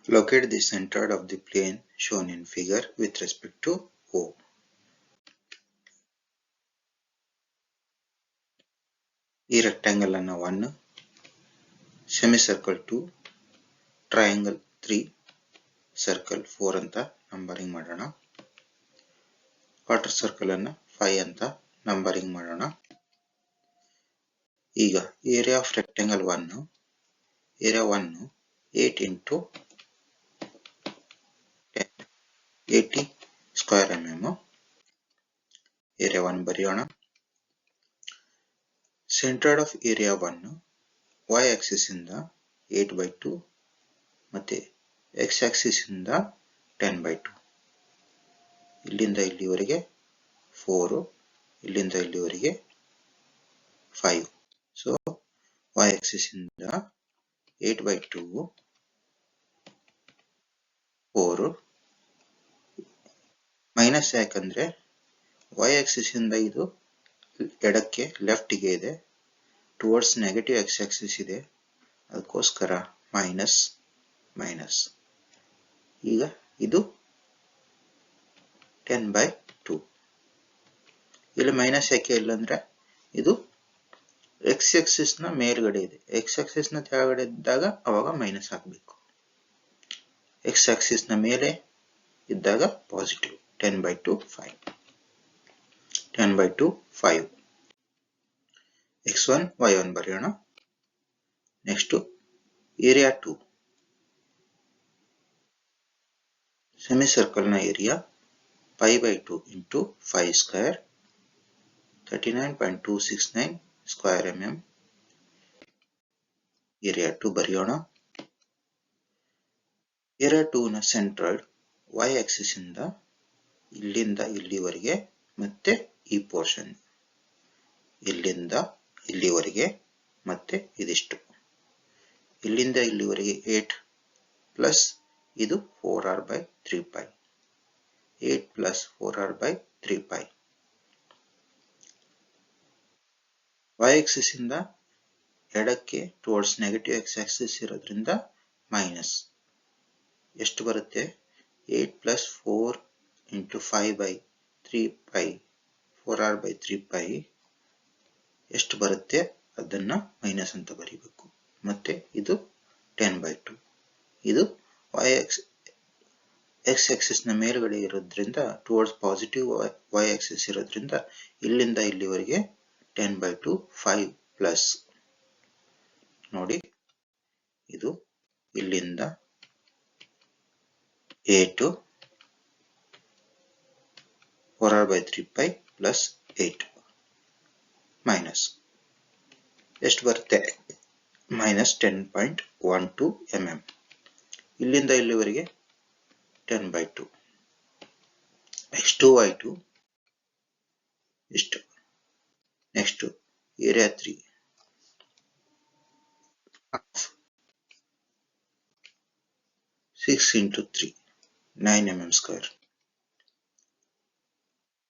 Locate the center of the plane shown in figure with respect to O. ಈ rectangle ಅನ್ನು 1, semicircle 2, triangle 3, circle 4 ಅಂತ numbering ಮಾಡೋಣ. Quarter circle ಅನ್ನು 5 ಅಂತ numbering ಮಾಡೋಣ. ಈಗ area of rectangle 1 8 into 10 80 square mm. Area 1 ಬರೆಯೋಣ. Centroid of area 1 y axis ಇಂದ 8/2 ಮತ್ತೆ x ಆಕ್ಸಿಸ್ ಇಂದ 10/2. ಇಲ್ಲಿಂದ ಇಲ್ಲಿವರೆಗೆ 4, ಇಲ್ಲಿಂದ ಇಲ್ಲಿವರೆಗೆ 5. ಸೊ y ಆಕ್ಸಿಸ್ ಇಂದ 8/2 4 ಮೈನಸ್, ಯಾಕಂದ್ರೆ y ಆಕ್ಸಿಸ್ ಇಂದ ಇದು ಎಡಕ್ಕೆ ಲೆಫ್ಟ್ಗೆ ಇದೆ, ಟುವರ್ಡ್ಸ್ ನೆಗೆಟಿವ್ x ಆಕ್ಸಿಸ್ ಇದೆ, ಅದಕ್ಕೋಸ್ಕರ ಮೈನಸ್ ಮೈನಸ್. ಈಗ ಇದು 10/2. ಇಲ್ಲಿ ಮೈನಸ್ ಯಾಕೆ ಇಲ್ಲ ಅಂದ್ರೆ ಇದು x ಆಕ್ಸಿಸ್ ನ ಮೇಲ್ಗಡೆ ಇದೆ, x ಆಕ್ಸಿಸ್ ನ ಕೆಳಗಡೆ ಇದ್ದಾಗ ಅವಾಗ ಮೈನಸ್ ಹಾಕಬೇಕು, x ಆಕ್ಸಿಸ್ ನ ಮೇಲೆ ಇದ್ದಾಗ ಪಾಸಿಟಿವ್. 10/2 5. 10/2 5. x1 y1 ಬರೆಯೋಣ. ನೆಕ್ಸ್ಟ್ ಏರಿಯಾ 2, ಸೆಮಿಸರ್ಕಲ್ ನ area pi/2 into 5 square 39.269 square mm. Area 2 ಬರೆಯೋಣ. ಏರಿಯಾ 2 ನ ಸೆಂಟ್ರಲ್ y ಆಕ್ಸಿಸ್ ಇಂದ ಇಲ್ಲಿಂದ ಇಲ್ಲಿವರೆಗೆ ಮತ್ತೆ ಈ ಪೋರ್ಷನ್ ಇಲ್ಲಿಂದ ಇಲ್ಲಿವರೆಗೆ ಮತ್ತೆ ಇದಿಷ್ಟು, ಇಲ್ಲಿಂದ ಇಲ್ಲಿವರೆಗೆ 8 ಪ್ಲಸ್ ಇದು 4r/3π. 8 plus 4r/3π. y axis ಇಂದ ಎಡಕ್ಕೆ ಟುವರ್ಡ್ಸ್ ನೆಗೆಟಿವ್ x ಆಕ್ಸಿಸ್ ಇರೋದ್ರಿಂದ ಮೈನಸ್ ಎಷ್ಟು ಬರುತ್ತೆ? 8 plus 4 into 5/3π 4r/3π ಎಷ್ಟು ಬರುತ್ತೆ ಅದನ್ನ ಮೈನಸ್ ಅಂತ ಬರೀಬೇಕು. ಮತ್ತೆ ಇದು 10/2. ಇದು x ಆಕ್ಸಿಸ್ ನ ಮೇಲ್ಗಡೆ ಇರೋದ್ರಿಂದ ಟುವರ್ಡ್ಸ್ ಪಾಸಿಟಿವ್ y ಆಕ್ಸಿಸ್ ಇರೋದ್ರಿಂದ ಇಲ್ಲಿಂದ ಇಲ್ಲಿವರೆಗೆ 10/2 5 ಪ್ಲಸ್ ನೋಡಿ, ಇದು ಇಲ್ಲಿಂದ 8 4r/3π ಪ್ಲಸ್ 8 ಮೈನಸ್ ಎಷ್ಟು ಬರುತ್ತೆ? Minus 10.12 mm. ಇಲ್ಲಿಂದ ಇಲ್ಲಿವರೆಗೆ 10/2. x2 y2 ಇಷ್ಟು. Next area 3 6 into 3 9 mm square.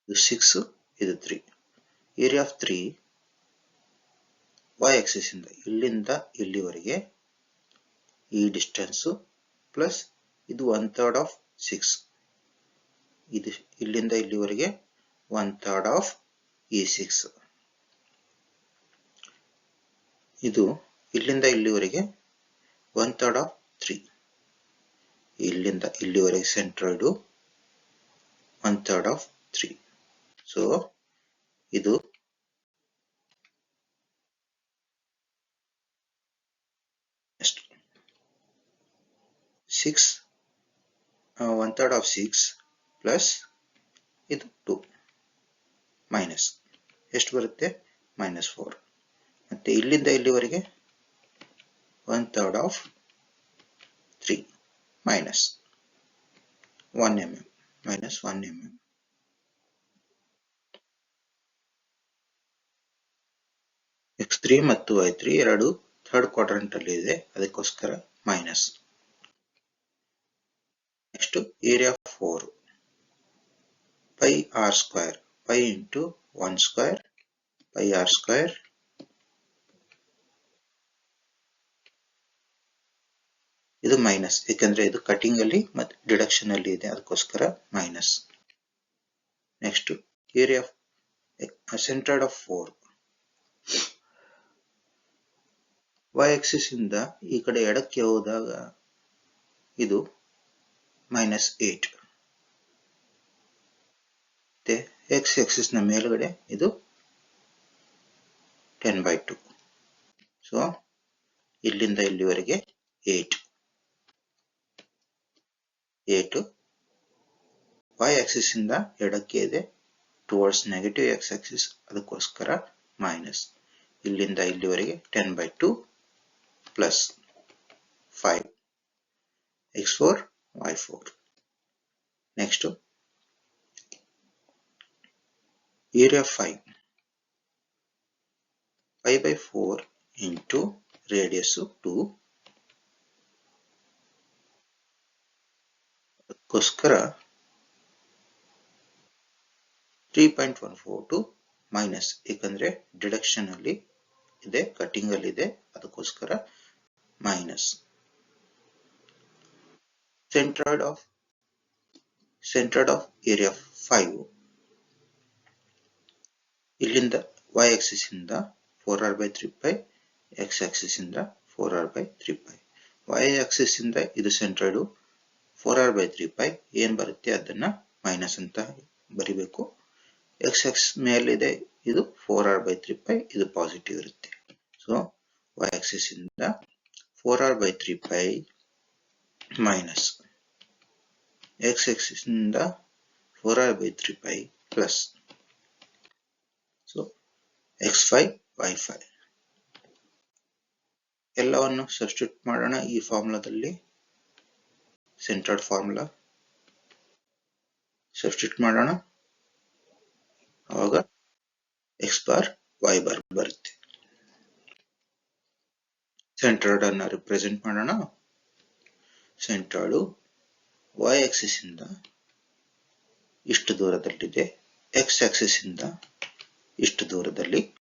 ಇದು 6, ಇದು 3. ಏರಿಯಾ ಆಫ್ 3 y ಆಕ್ಸಿಸ್ ಇಂದ ಇಲ್ಲಿಂದ ಇಲ್ಲಿವರೆಗೆ ಈ ಡಿಸ್ಟೆನ್ಸ್ ಪ್ಲಸ್ ಇದು 1/3 ಆಫ್ 6. ಇದು ಇಲ್ಲಿಂದ ಇಲ್ಲಿವರೆಗೆ 1/3 ಆಫ್ ಈ 6. ಇದು ಇಲ್ಲಿಂದ ಇಲ್ಲಿವರೆಗೆ 1/3 ಆಫ್ 3. ಇಲ್ಲಿಂದ ಇಲ್ಲಿವರೆಗೆ ಸೆಂಟ್ರಲ್ಡು 1/3 ಆಫ್ 3. ಸೊ ಇದು ಎಷ್ಟು? 6 1/3 ಆಫ್ 6 ಪ್ಲಸ್ ಇದು 2 ಮೈನಸ್ ಎಷ್ಟು ಬರುತ್ತೆ? -4. ಮತ್ತೆ ಇಲ್ಲಿಂದ ಇಲ್ಲಿವರೆಗೆ 1/3 of 3 minus 1 mm minus 1 mm. x3 ಮತ್ತು y3 ಎರಡು ಥರ್ಡ್ ಕ್ವಾಡ್ರಂಟ್ ಅಲ್ಲಿ ಇದೆ, ಅದಕ್ಕೋಸ್ಕರ minus. Next area 4 pi r square, pi into 1 square pi r ಇದು ಮೈನಸ್, ಯಾಕಂದ್ರೆ ಇದು ಕಟಿಂಗ್ ಅಲ್ಲಿ ಮತ್ತೆ ಡಿಡಕ್ಷನ್ ಅಲ್ಲಿ ಇದೆ, ಅದಕ್ಕೋಸ್ಕರ minus. Next area centroid of 4. y axis ಇಂದ ಈ ಕಡೆ ಎಡಕ್ಕೆ ಹೋದಾಗ ಇದು -8, ಮತ್ತೆ x ಆಕ್ಸಿಸ್ ನ ಮೇಲ್ಗಡೆ ಇದು 10/2. ಸೊ ಇಲ್ಲಿಂದ ಇಲ್ಲಿವರೆಗೆ 8 y ಆಕ್ಸಿಸ್ ಇಂದ ಎಡಕ್ಕೆ ಇದೆ ಟುವರ್ಡ್ಸ್ ನೆಗೆಟಿವ್ x ಆಕ್ಸಿಸ್, ಅದಕ್ಕೋಸ್ಕರ ಮೈನಸ್. ಇಲ್ಲಿಂದ ಇಲ್ಲಿವರೆಗೆ 10/2 plus 5 x4 y4. Next area 5/4 into radius 2, ಅದಕ್ಕೋಸ್ಕರ 3.142 ಮೈನಸ್, ಏಕೆಂದ್ರೆ ಡಿಡಕ್ಷನ್ ಅಲ್ಲಿ ಇದೆ, ಕಟಿಂಗ್ ಅಲ್ಲಿ ಇದೆ, ಅದಕ್ಕೋಸ್ಕರ ಮೈನಸ್. ಸೆಂಟರ್ಡ್ ಆಫ್ ಏರಿಯಾ 5 ಇಲ್ಲಿಂದ y ಆಕ್ಸಿಸ್ ಇಂದ 4r/3π, x ಆಕ್ಸಿಸ್ ಇಂದ 4r/3π. y ಆಕ್ಸಿಸ್ ಇಂದ ಇದು ಸೆಂಟರ್ಡ್ 4r/3π ಏನ್ ಬರುತ್ತೆ ಅದನ್ನ ಮೈನಸ್ ಅಂತ ಬರಿಬೇಕು. x ಆಕ್ಸಿಸ್ ಮೇಲಿದೆ ಇದು 4r/3π, ಇದು ಪಾಸಿಟಿವ್ ಇರುತ್ತೆ. ಸೊ y ಆಕ್ಸಿಸ್ ಇಂದ 4r/3π ಮೈನಸ್ x ಆಕ್ಸಿಸ್ ಇಂದ 4r/3π plus. So x5 y5 ಎಲ್ಲವನ್ನು ಸಬ್ಸ್ಟಿಟ್ಯೂಟ್ ಮಾಡೋಣ ಈ ಫಾರ್ಮುಲಾದಲ್ಲಿ. ಸೆಂಟರ್ಡ್ ಫಾರ್ಮುಲಾ ಸಬ್ಸ್ಟಿಟ್ಯೂಟ್ ಮಾಡೋಣ, ಆವಾಗ x ಬಾರ್ y ಬಾರ್ ಬರುತ್ತೆ. ಸೆಂಟರ್ಡ್ ಅನ್ನ ರಿಪ್ರೆಸೆಂಟ್ ಮಾಡೋಣ. ಸೆಂಟರ್ಡ್ y ಆಕ್ಸಿಸ್ ಇಂದ ಇಷ್ಟು ದೂರದಲ್ಲಿದೆ, x ಆಕ್ಸಿಸ್ ಇಂದ ಇಷ್ಟು ದೂರದಲ್ಲಿ